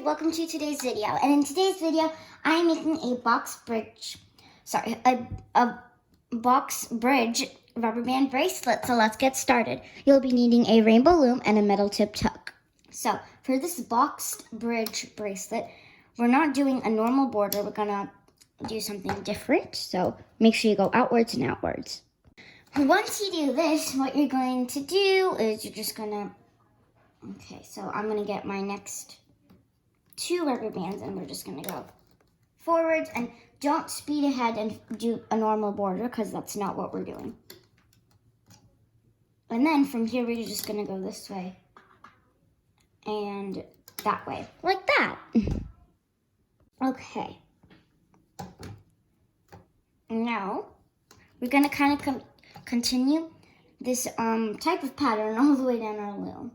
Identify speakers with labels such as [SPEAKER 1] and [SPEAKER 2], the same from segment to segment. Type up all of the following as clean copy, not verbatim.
[SPEAKER 1] guys, welcome to today's video. And in today's video, I'm making a box bridge rubber band bracelet. So let's get started. You'll be needing a rainbow loom and a metal tipped hook. So for this boxed bridge bracelet, we're not doing a normal border. We're gonna do something different. So make sure you go outwards and outwards. Once you do this, what you're going to do is you're just gonna, okay, so I'm gonna get my next 2 rubber bands and we're just gonna go forwards, and don't speed ahead and do a normal border because that's not what we're doing. And then from here, we're just gonna go this way and that way, like that. Okay. Now, we're gonna kind of continue this type of pattern all the way down our loom.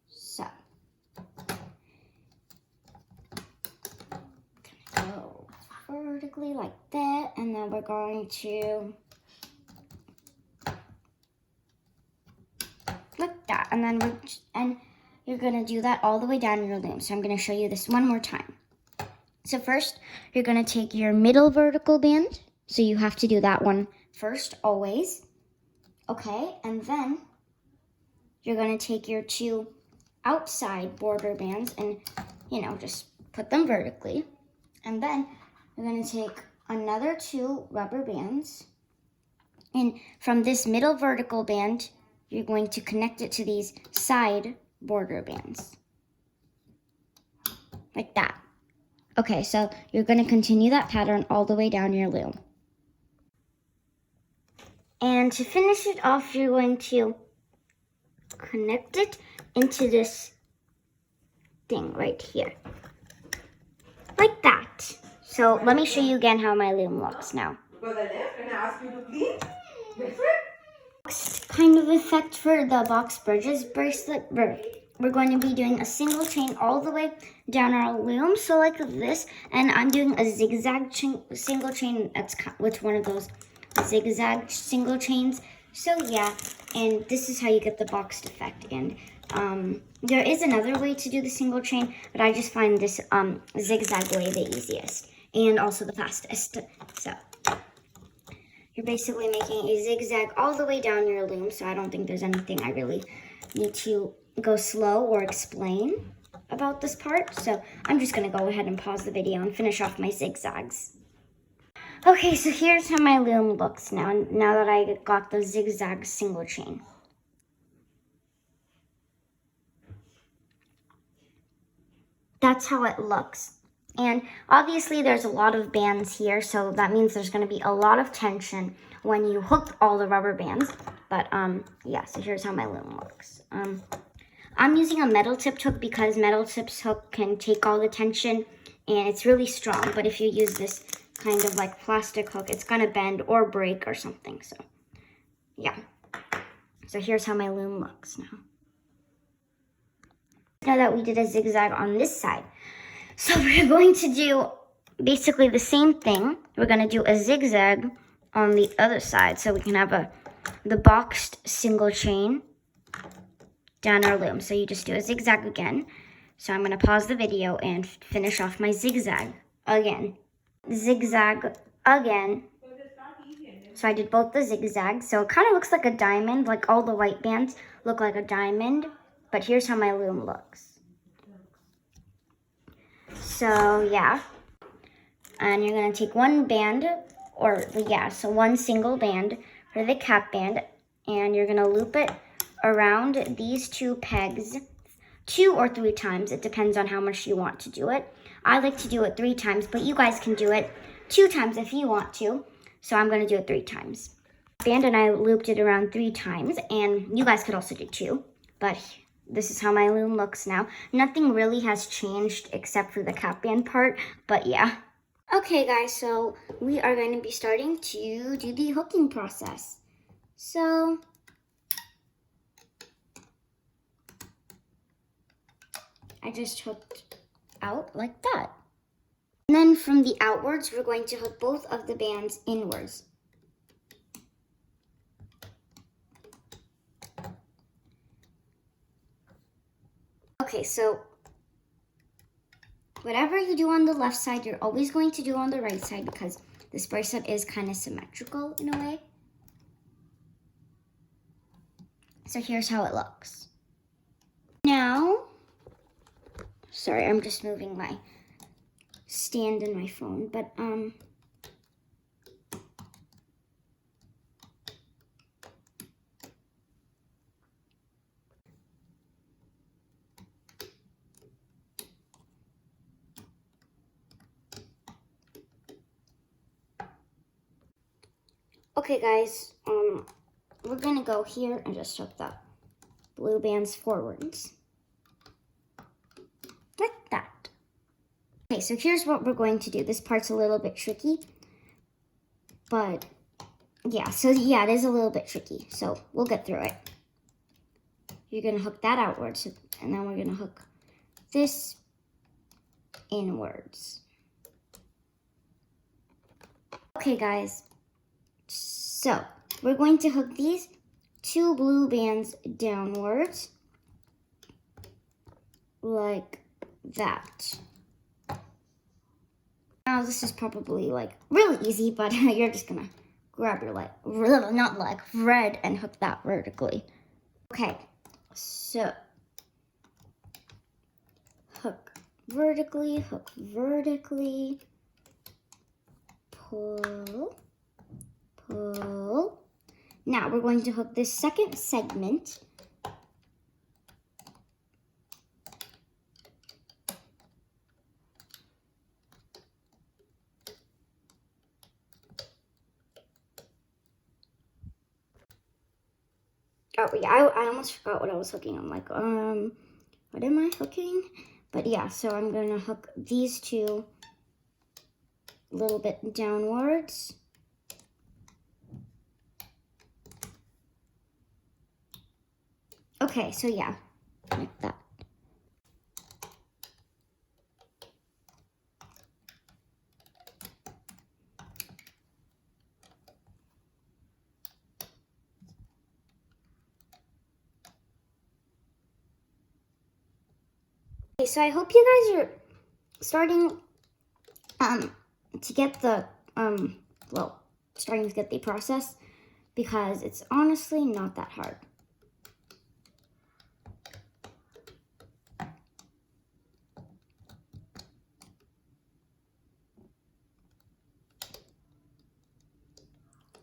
[SPEAKER 1] So, go vertically like that, and then we're going to like that, and then you're gonna do that all the way down your loom. So I'm gonna show you this one more time. So first, you're gonna take your middle vertical band. So you have to do that one first, always. Okay, and then you're gonna take your 2 outside border bands and, just put them vertically. And then you're gonna take another 2 rubber bands. And from this middle vertical band, you're going to connect it to these side border bands. Like that. Okay, so you're gonna continue that pattern all the way down your loom. And to finish it off, you're going to connect it into this thing right here. Like that. So let me show you again how my loom looks now.
[SPEAKER 2] Go to the left and I ask you to clean.
[SPEAKER 1] Kind of effect for the box bridges bracelet. We're going to be doing a single chain all the way down our loom, so like this. And I'm doing a zigzag single chain that's with one of those zigzag single chains. So yeah, and this is how you get the boxed effect. And there is another way to do the single chain, but I just find this zigzag way the easiest and also the fastest. So you're basically making a zigzag all the way down your loom, so I don't think there's anything I really need to go slow or explain about this part. So I'm just gonna go ahead and pause the video and finish off my zigzags. Okay, so here's how my loom looks now that I got the zigzag single chain. That's how it looks. And obviously there's a lot of bands here, so that means there's going to be a lot of tension when you hook all the rubber bands. But yeah, so here's how my loom looks. I'm using a metal tipped hook because metal tipped hook can take all the tension and it's really strong. But if you use this kind of like plastic hook, it's going to bend or break or something. So yeah. So here's how my loom looks now. Now that we did a zigzag on this side, so we're going to do basically the same thing. We're going to do a zigzag on the other side so we can have the boxed single chain down our loom. So you just do a zigzag again. So I'm going to pause the video and finish off my zigzag again. Zigzag again. So I did both the zigzags. So it kind of looks like a diamond, like all the white bands look like a diamond. But here's how my loom looks. So yeah, and you're gonna take one band, so one single band for the cap band, and you're gonna loop it around these 2 pegs 2 or 3 times. It depends on how much you want to do it. I like to do it 3 times, but you guys can do it 2 times if you want to. So I'm gonna do it 3 times. Band, and I looped it around 3 times, and you guys could also do 2, but this is how my loom looks now. Nothing really has changed except for the cap band part, but yeah. Okay guys, so we are going to be starting to do the hooking process. So I just hooked out like that. And then from the outwards, we're going to hook both of the bands inwards. Okay, so whatever you do on the left side, you're always going to do on the right side because this bracelet is kind of symmetrical in a way. So here's how it looks. Now, sorry, I'm just moving my stand in my phone, but okay guys, we're gonna go here and just hook the blue bands forwards. Like that. Okay, so here's what we're going to do. This part's a little bit tricky, but yeah, so yeah, it is a little bit tricky, so we'll get through it. You're gonna hook that outwards, and then we're gonna hook this inwards. Okay guys, so we're going to hook these 2 blue bands downwards, like that. Now this is probably like really easy, but you're just gonna grab your red and hook that vertically. Okay, so hook vertically, pull, pull. Now we're going to hook this second segment. Oh yeah, I almost forgot what I was hooking. I'm like, what am I hooking? But yeah, so I'm gonna hook these 2 a little bit downwards. Okay, so yeah, like that. Okay, so I hope you guys are starting to get the starting to get the process, because it's honestly not that hard.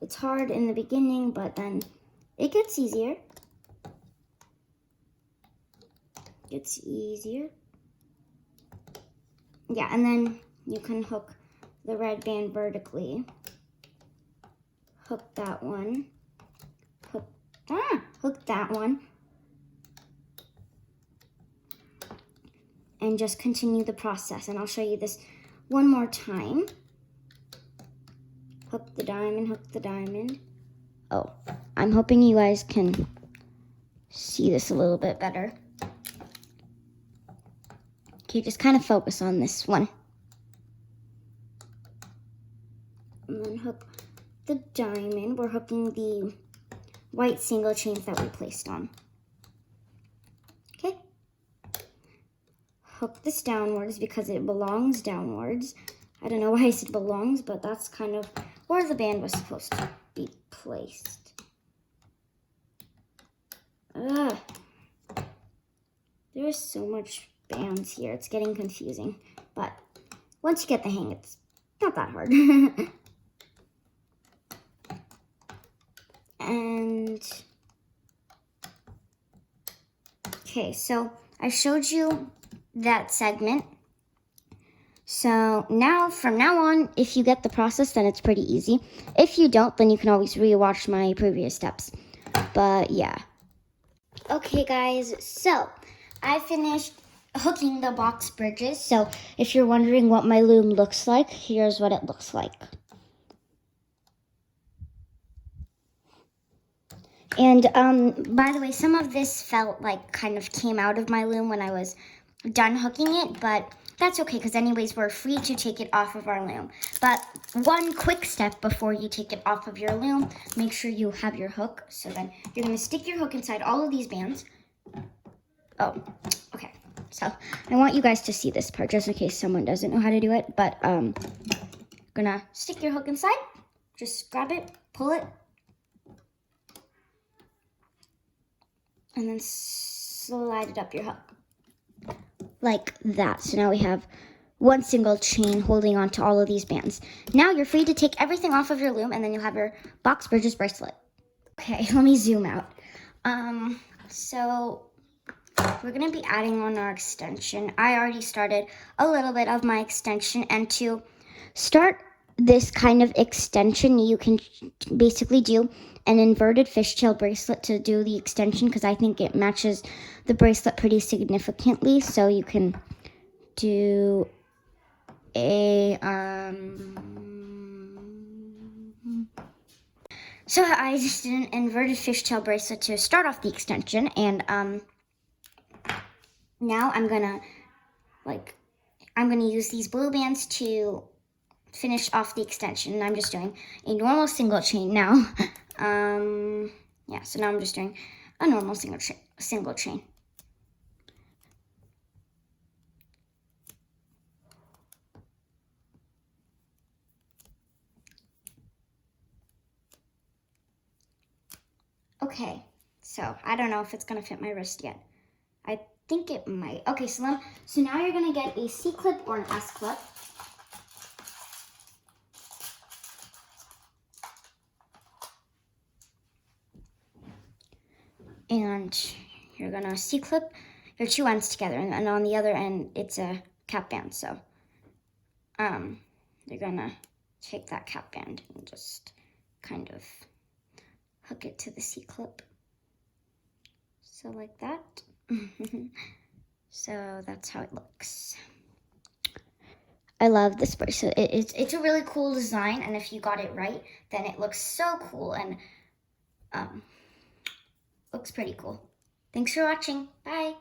[SPEAKER 1] It's hard in the beginning, but then it gets easier. It's easier. Yeah, and then you can hook the red band vertically. Hook that one. Hook that one. And just continue the process. And I'll show you this one more time. Hook the diamond, hook the diamond. Oh, I'm hoping you guys can see this a little bit better. Okay, just kind of focus on this one. And then hook the diamond. We're hooking the white single chains that we placed on. Okay. Hook this downwards because it belongs downwards. I don't know why I said belongs, but that's kind of where the band was supposed to be placed. There's so much bands here. It's getting confusing. But once you get the hang, it's not that hard. And okay, so I showed you that segment. So now, from now on, if you get the process, then it's pretty easy. If you don't, then you can always rewatch my previous steps. But yeah. Okay guys, so I finished hooking the box bridges. So if you're wondering what my loom looks like, here's what it looks like. And by the way, some of this felt like kind of came out of my loom when I was done hooking it, but that's okay because anyways, we're free to take it off of our loom. But one quick step before you take it off of your loom, make sure you have your hook. So then you're gonna stick your hook inside all of these bands. Oh, okay. So I want you guys to see this part just in case someone doesn't know how to do it. But gonna stick your hook inside. Just grab it, pull it, and then slide it up your hook. Like that. So now we have one single chain holding on to all of these bands. Now you're free to take everything off of your loom, and then you'll have your box bridges bracelet. Okay, let me zoom out. So we're gonna be adding on our extension. I already started a little bit of my extension, and to start this kind of extension, you can basically do an inverted fishtail bracelet to do the extension, because I think it matches the bracelet pretty significantly. So you can do a so I just did an inverted fishtail bracelet to start off the extension, and now I'm gonna use these blue bands to finish off the extension. And I'm just doing a normal single chain now. Yeah, so now I'm just doing a normal single chain. Okay, so I don't know if it's gonna fit my wrist yet. I think it might. Okay, so now you're gonna get a C-clip or an S-clip. And you're gonna C-clip your two ends together, and on the other end it's a cap band. So you're gonna take that cap band and just kind of hook it to the C-clip. So like that. So that's how it looks. I love this bracelet. It's a really cool design, and if you got it right, then it looks so cool and looks pretty cool. Thanks for watching. Bye.